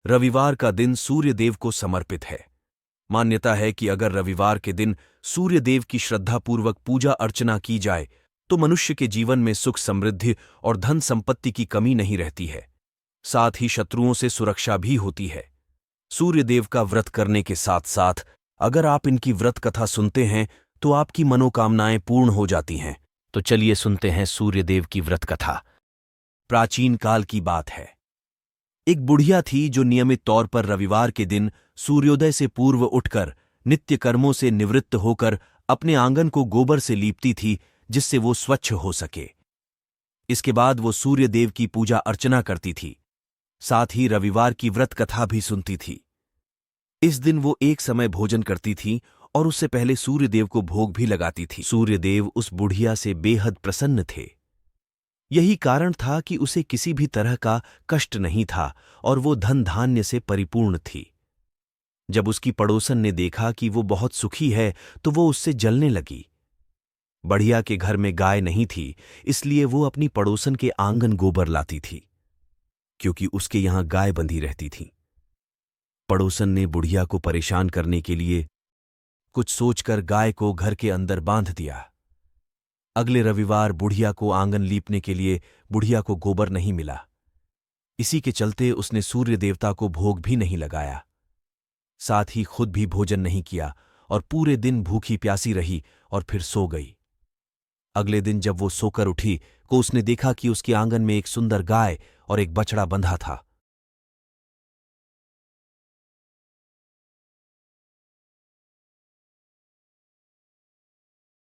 रविवार का दिन सूर्यदेव को समर्पित है। मान्यता है कि अगर रविवार के दिन सूर्यदेव की श्रद्धापूर्वक पूजा अर्चना की जाए तो मनुष्य के जीवन में सुख समृद्धि और धन संपत्ति की कमी नहीं रहती है। साथ ही शत्रुओं से सुरक्षा भी होती है। सूर्यदेव का व्रत करने के साथ साथ अगर आप इनकी व्रत कथा सुनते हैं तो आपकी मनोकामनाएं पूर्ण हो जाती हैं। तो चलिए सुनते हैं सूर्यदेव की व्रत कथा। प्राचीन काल की बात है। एक बुढ़िया थी जो नियमित तौर पर रविवार के दिन सूर्योदय से पूर्व उठकर नित्य कर्मों से निवृत्त होकर अपने आंगन को गोबर से लीपती थी, जिससे वो स्वच्छ हो सके। इसके बाद वो सूर्यदेव की पूजा अर्चना करती थी, साथ ही रविवार की व्रत कथा भी सुनती थी। इस दिन वो एक समय भोजन करती थी और उससे पहले सूर्यदेव को भोग भी लगाती थी। सूर्यदेव उस बुढ़िया से बेहद प्रसन्न थे। यही कारण था कि उसे किसी भी तरह का कष्ट नहीं था और वो धन धान्य से परिपूर्ण थी। जब उसकी पड़ोसन ने देखा कि वो बहुत सुखी है तो वो उससे जलने लगी। बढ़िया के घर में गाय नहीं थी, इसलिए वो अपनी पड़ोसन के आंगन गोबर लाती थी, क्योंकि उसके यहां गाय बंधी रहती थी। पड़ोसन ने बुढ़िया को परेशान करने के लिए कुछ सोचकर गाय को घर के अंदर बांध दिया। अगले रविवार बुढ़िया को आंगन लीपने के लिए बुढ़िया को गोबर नहीं मिला। इसी के चलते उसने सूर्य देवता को भोग भी नहीं लगाया, साथ ही खुद भी भोजन नहीं किया और पूरे दिन भूखी प्यासी रही और फिर सो गई। अगले दिन जब वो सोकर उठी तो उसने देखा कि उसके आंगन में एक सुंदर गाय और एक बछड़ा बंधा था।